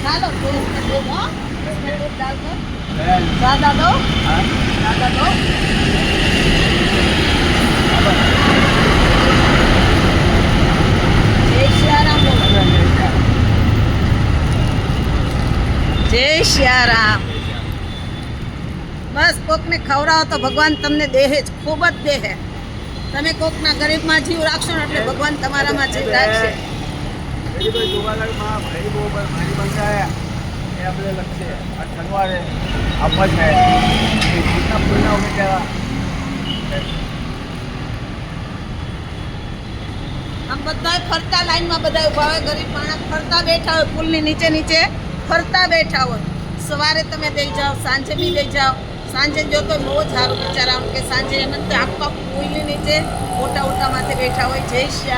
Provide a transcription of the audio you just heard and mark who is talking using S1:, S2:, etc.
S1: डालो तो इसमें दूध, हाँ इसमें दूध डालकर ज़्यादा दो, ज़्यादा दो। जय सियाराम बोलो। जय सियाराम। बस कोकने खवराવો તો ભગવાન તમને દેહે જ ખૂબ જ દેહે. તમે કોકના ગરીબમાં જીવ રાખશો ને એટલે ભગવાન તમારામાં જીવ રાખશે. આમ બધા ફરતા લાઈનમાં બધા ઉભા હોય, ગરીબ માણસ ફરતા બેઠા હોય, પુલની નીચે નીચે ફરતા બેઠા હોય. સવારે તમે દઈ જાઓ, સાંજે બી દઈ જાઓ. સાંજે જો તો બહુ જ સારું વિચાર આમ કે સાંજે એમ આખા પુલની નીચે મોટા મોટા માથે બેઠા હોય. જય શ્રી